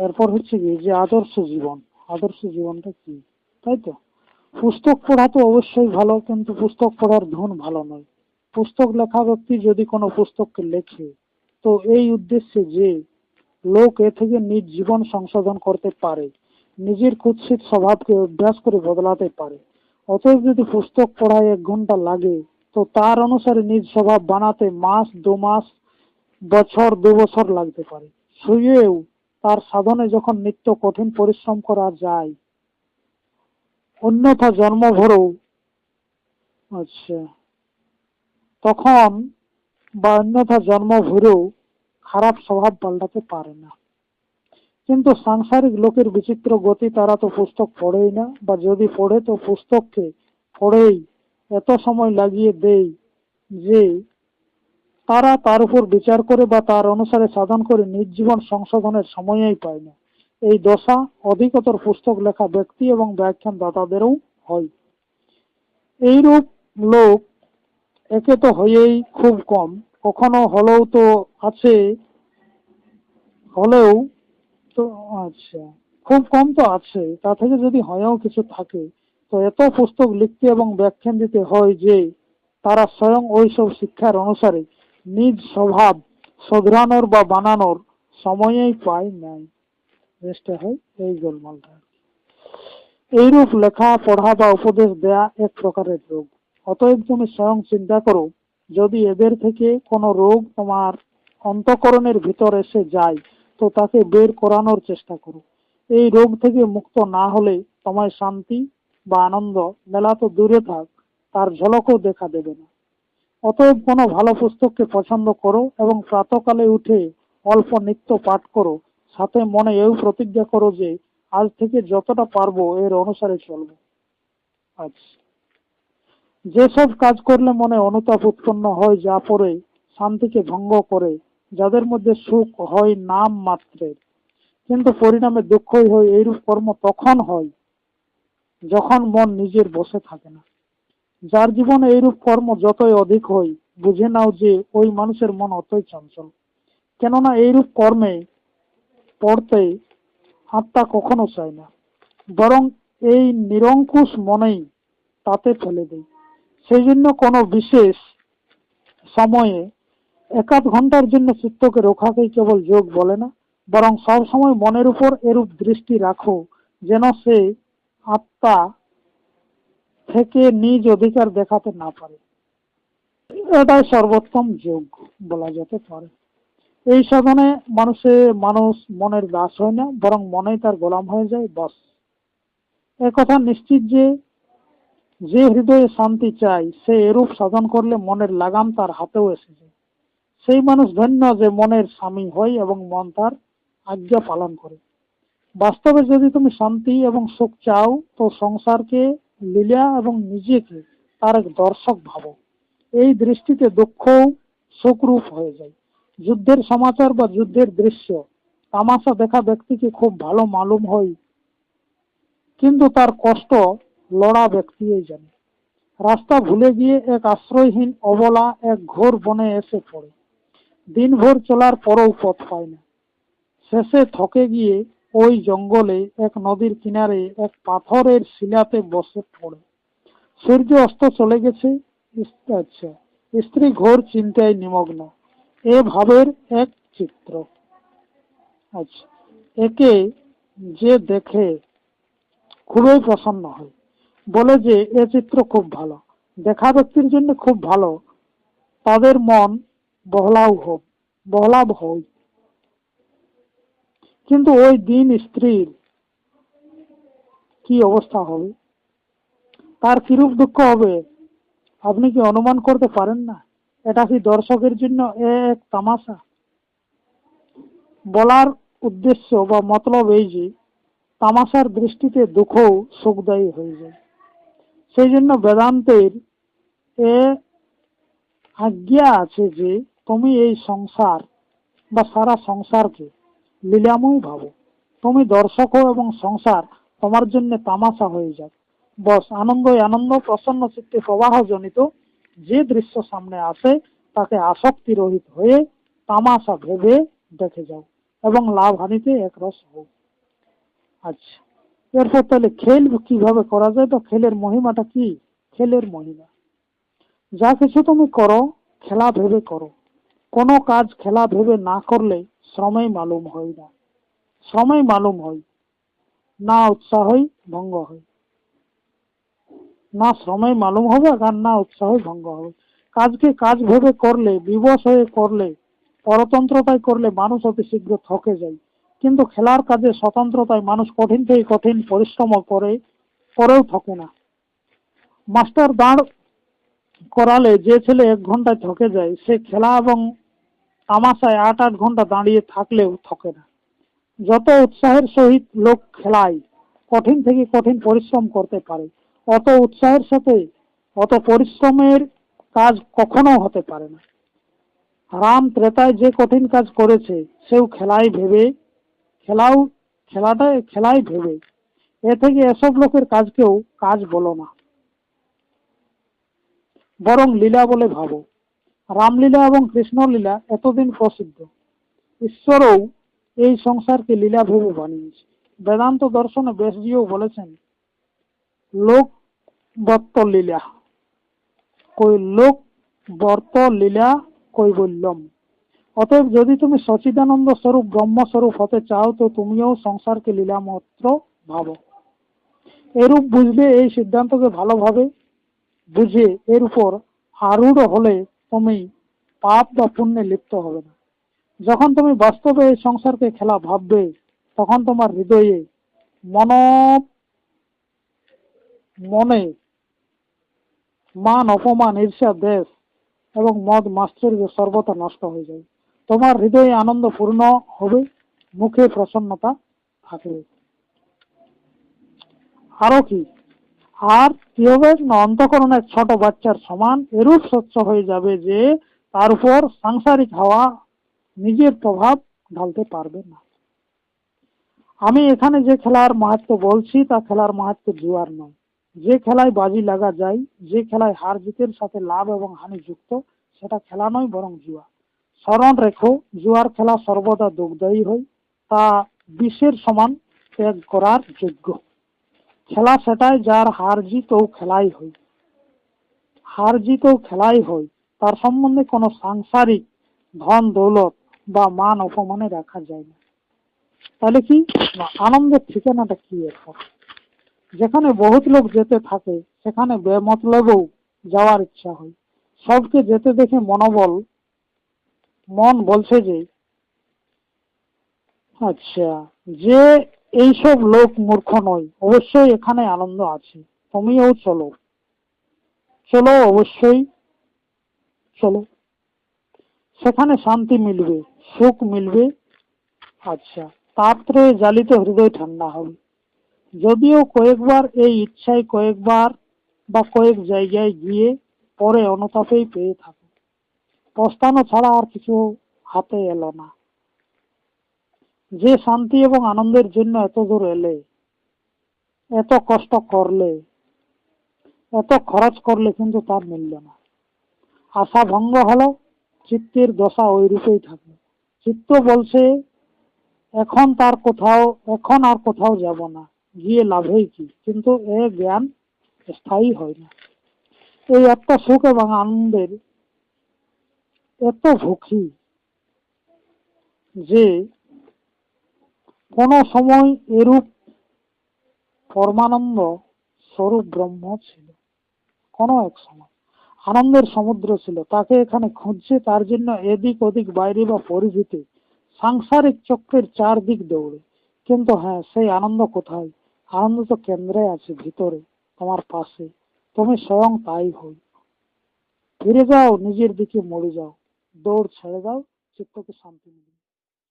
এরপর হচ্ছে কি যে আদর্শ জীবন। আদর্শ জীবনটা কি, তাই তো? পুস্তক পড়া তো অবশ্যই ভালো, কিন্তু পুস্তক পড়ার ধুন ভালো নয়। পুস্তক লেখা ব্যক্তি যদি কোনো পুস্তককে লেখে, তো এই উদ্দেশ্যে যে লোক এ থেকে নিজ জীবন সংশোধন করতে পারে, নিজের কুৎসিত স্বভাবকে অভ্যাস করে বদলাতে পারে। অতএব যদি পুস্তক পড়ায় 1 ঘন্টা লাগে, তো তার অনুসারে নিজ স্বভাব বানাতে মাস, 2 মাস, বছর, 2 বছর লাগতে পারে। শুয়েও তার সাধনে যখন নিত্য কঠিন পরিশ্রম করা যায়, অন্যথা জন্মভরেও আচ্ছা তখন অন্যথা জন্মভরেও খারাপ স্বভাব পাল্টাতে পারে না। কিন্তু সাংসারিক লোকের বিচিত্র গতি, তারা তো পুস্তক পড়েই না, বা যদি পড়ে তো পুস্তককে পড়েই এত সময় লাগিয়ে দেয় যে তারা তার উপর বিচার করে বা তার অনুসারে সাধন করে নিজ জীবন সংশোধনের সময়ই পায় না। এই দশা অধিকতর পুস্তক লেখা ব্যক্তি এবং ব্যাখ্যান দাতাদেরও হয়। এইরূপ লোক একে তো হয়েই খুব কম, কখনো হলেও তো আছে, হলেও তো আচ্ছা খুব কম তো আছে, তা থেকে যদি হয়েও কিছু থাকে, তো এত পুস্তক লিখতে এবং ব্যাখ্যান দিতে হয় যে তারা স্বয়ং ওইসব শিক্ষার অনুসারে নিজ স্বভাব শোধরানোর বা বানানোর সময়ই পায় নাই। চেষ্টা হয় এই গোলমালটা। এইরূপ লেখা পড়া বা উপদেশ দেয়া এক প্রকারের রোগ। অতএব তুমি স্বয়ং চিন্তা করো, যদি এদের থেকে কোনো রোগ তোমার অন্তঃকরণের ভিতর এসে যায়, তো তাকে বের করানোর চেষ্টা করো। এই রোগ থেকে মুক্ত না হলে তোমায় শান্তি বা আনন্দ মেলা তো দূরে থাক, তার ঝলকও দেখা দেবে না। অতএব কোনো ভালো পুস্তককে পছন্দ করো এবং প্রাতকালে উঠে অল্প নিত্য পাঠ করো, সাথে মনে এও প্রতিজ্ঞা করো যে আজ থেকে যতটা পারবো এর অনুসারে চলবো। আচ্ছা, যেসব কাজ করলে মনে অনুতাপ উৎপন্ন হয়, যা পরে শান্তিকে ভঙ্গ করে, যাদের মধ্যে সুখ হয় নাম মাত্রের, কিন্তু পরিণামে দুঃখই হয়, এইরূপ কর্ম তখন হয় যখন মন নিজের বসে থাকে না। যার জীবনে এইরূপ কর্ম যতই অধিক হয়, বুঝে নাও যে ওই মানুষের মন অতই চঞ্চল। কেননা এইরূপ কর্মে পড়তে আত্মা কখনো চায় না, বরং এই নিরঙ্কুশ মনেই তাতে ফেলে দেয়। সেই জন্য কোনো বিশেষ সময়ে 1-8 ঘন্টার জন্য চিত্তকে রক্ষাকেই কেবল যোগ বলে না, বরং সব সময় মনের উপর এরূপ দৃষ্টি রাখো যেন সে আত্মা থেকে নিজ অধিকার দেখাতে না পারে। এটাই সর্বোত্তম যোগ বলা যেতে পারে। এই সাধনে মানুষ মনের দাস হয় না, বরং মনেই তার গোলাম হয়ে যায়। বস একথা নিশ্চিত যে যে হৃদয়ে শান্তি চাই, সে এরূপ সাধন করলে মনের লাগাম তার হাতেও এসে যায়। সেই মানুষ ধন্য যে মনের স্বামী হয় এবং মন তার আজ্ঞা পালন করে। বাস্তবে যদি তুমি শান্তি এবং সুখ চাও, তো সংসারকে, লীলা এবং নিজেকে তার এক দর্শক ভাবো। এই দৃষ্টিতে দুঃখ সুখরূপ হয়ে যায়। যুদ্ধের সমাচার বা যুদ্ধের দৃশ্য তামাশা দেখা ব্যক্তিকে খুব ভালো মালুম হয়, কিন্তু তার কষ্ট লড়া ব্যক্তিই জানে। রাস্তা ভুলে গিয়ে এক আশ্রয়হীন অবলা এক ঘোর বনে এসে পড়ে, দিনভর চলার পরও পথ পায় না। শেষে থকে গিয়ে ওই জঙ্গলে এক নদীর কিনারে এক পাথরের শিলাতে বসে পড়ে। সূর্য অস্ত চলে গেছে। আচ্ছা, স্ত্রী ঘোর চিন্তায় নিমগ্ন। এ ভাবের এক চিত্র। আচ্ছা, একে যে দেখে খুবই প্রসন্ন হয়, বলে যে এ চিত্র খুব ভালো, দেখা ব্যক্তির জন্য খুব ভালো, তাদের মন বহলাভ হয়। কিন্তু ওই দিন স্ত্রীর কি অবস্থা হবে, তার কিরূপ দুঃখ হবে, আপনি কি অনুমান করতে পারেন না? এটা কি দর্শকের জন্য এক তামাশা? বলার উদ্দেশ্য বা মতলব এই যে তামাশার দৃষ্টিতে দুঃখও সুখদায়ী হয়ে যায়। সেই জন্য বেদান্তের এ আজ্ঞা আছে যে তুমি এই সংসার বা সারা সংসারকে লীলাময় ভাবো। তুমি দর্শক হও এবং সংসার তোমার জন্য তামাশা হয়ে যাক। বস আনন্দই আনন্দ, প্রসন্ন চিত্তে প্রবাহ জনিত যে দৃশ্য সামনে আসে তাকে আসক্তি রহিত হয়ে তামাশা ভেবে দেখে যাও। এবং লাভ হানিতে একরস হও। আচ্ছা, এরপর তাহলে খেল কিভাবে করা যায় বা খেলের মহিমাটা কি? খেলের মহিমা, যা কিছু তুমি করো খেলা ভেবে করো। কোনো কাজ খেলা ভেবে না করলে শ্রমেই মালুম হয় না, শ্রমেই মালুম হয় না, উৎসাহই ভঙ্গ হয়। না শ্রমেই মালুম হবে আর না উৎসাহই ভঙ্গ হবে। কাজকে কাজ ভেবে করলে, বিবশ হয়ে করলে, পরতন্ত্রতায় করলে মানুষ অতি শীঘ্র থকে যায়। কিন্তু খেলার কাজে স্বতন্ত্রতায় মানুষ কঠিন থেকে কঠিন পরিশ্রম করেও থকে না। মাস্টার দাঁড় করালে যে ছেলে 1 ঘন্টায় থকে যায়, সে খেলা এবং তামাশায় 8-8 ঘন্টা দাঁড়িয়ে থাকলেও থকে না। যত উৎসাহের সহিত লোক খেলায়, কঠিন থেকে কঠিন পরিশ্রম করতে পারে, অত উৎসাহের সাথে অত পরিশ্রমের কাজ কখনো হতে পারে না। রাম ত্রেতায় যে কঠিন কাজ করেছে সেও খেলাই ভেবে। এ থেকে এসব লোকের কাজকেও কাজ বলো না, বরং লীলা বলে ভাবো। রামলীলা এবং কৃষ্ণলীলা এতদিন প্রসিদ্ধ, ঈশ্বরও এই সংসারকে লীলা ভেবে বানিয়েছে। বেদান্ত দর্শনে ব্যাসজিও বলেছেন, লোক বর্ত লীলা কৈবল্যম। অতএব যদি তুমি সচিদানন্দ স্বরূপ ব্রহ্মস্বরূপ হতে চাও তো তুমিও সংসারকে লীলা মাত্র ভাবো। এরূপ বুঝলে, এই সিদ্ধান্তকে ভালোভাবে বুঝে এর উপর আরূঢ় হলে তুমি পাপ বা পুণ্যে লিপ্ত হবে না। যখন তুমি বাস্তবে এই সংসারকে খেলা ভাববে, তখন তোমার হৃদয়ে মনে মান, অপমান, ঈর্ষা, দ্বেষ এবং মদ মাশ্চর্য সর্বদা নষ্ট হয়ে যাবে। তোমার হৃদয়ে আনন্দ পূর্ণ হবে, মুখে প্রসন্নতা থাকবে। আরো কি? আর কি হবে না, অন্তঃকরণ এক ছোট বাচ্চার সমান এরূপ স্বচ্ছ হয়ে যাবে যে তার উপর সাংসারিক হাওয়া নিজের প্রভাব ঢালতে পারবে না। আমি এখানে যে খেলার মাহাত্ম্য বলছি তা খেলার মাহাত্ম্য জুয়ার নয়। যে খেলায় বাজি লাগা যায়, যে খেলায় হার জিতের সাথে লাভ এবং হানি যুক্ত, সেটা খেলা নয় বরং জুয়া। স্মরণ রেখো, জুয়ার খেলা সর্বদা দুঃখদায়ী হয়, তা বিষের সমান ত্যাগ করার যোগ্য। খেলা সেটাই যার হার জিতও খেলাই হয়, তার সম্বন্ধে কোনো সাংসারিক ধন দৌলত বা মান অপমানে রাখা যায় না। তাহলে কি আনন্দের ঠিকানাটা কি? এখন যেখানে বহুত লোক যেতে থাকে সেখানে বেমতলবেও যাওয়ার ইচ্ছা হয়। সবকে যেতে দেখে মন বলছে যে আচ্ছা, যে এইসব লোক মূর্খ নয়, অবশ্যই এখানে আনন্দ আছে, তুমিও চলো, অবশ্যই চলো, সেখানে শান্তি মিলবে, সুখ মিলবে। আচ্ছা, তাত্রে জ্বালিত হৃদয় ঠান্ডা হবে। যদিও কয়েকবার এই ইচ্ছায় কয়েকবার বা কয়েক জায়গায় গিয়ে পরে অনুতাপেই পেয়ে থাকে, পস্তানো ছাড়া আর কিছু হাতে এলো না। যে শান্তি এবং আনন্দের জন্য এত দূর এলে, এত কষ্ট করলে, এত খরচ করলে, কিন্তু তার মিলল না। আশা ভঙ্গ হলো, চিত্তের দশা ওই রূপেই থাকলো। চিত্ত বলছে এখন আর কোথাও যাব না, গিয়ে লাভই কি? কিন্তু এ জ্ঞান স্থায়ী হয় না। এই আত্মা সুখ এবং আনন্দের এত ভুখি যে কোন সময় এরূপ পরমানন্দ স্বরূপ ব্রহ্ম ছিল, কোন এক সময় আনন্দের সমুদ্র ছিল, তাকে এখানে খুঁজছে। তার জন্য এদিক ওদিক বাইরে বা পরিধিতে সাংসারিক চক্রের চারদিক দৌড়ে। কিন্তু হ্যাঁ, সেই আনন্দ কোথায়? আনন্দ তো কেন্দ্রে আছে, ভিতরে, তোমার পাশে। তুমি স্বয়ং তাই হই। ফিরে যাও, নিজের দিকে মরে যাও, দৌড় ছেড়ে দাও, চিত্তকে শান্তি মিলবে।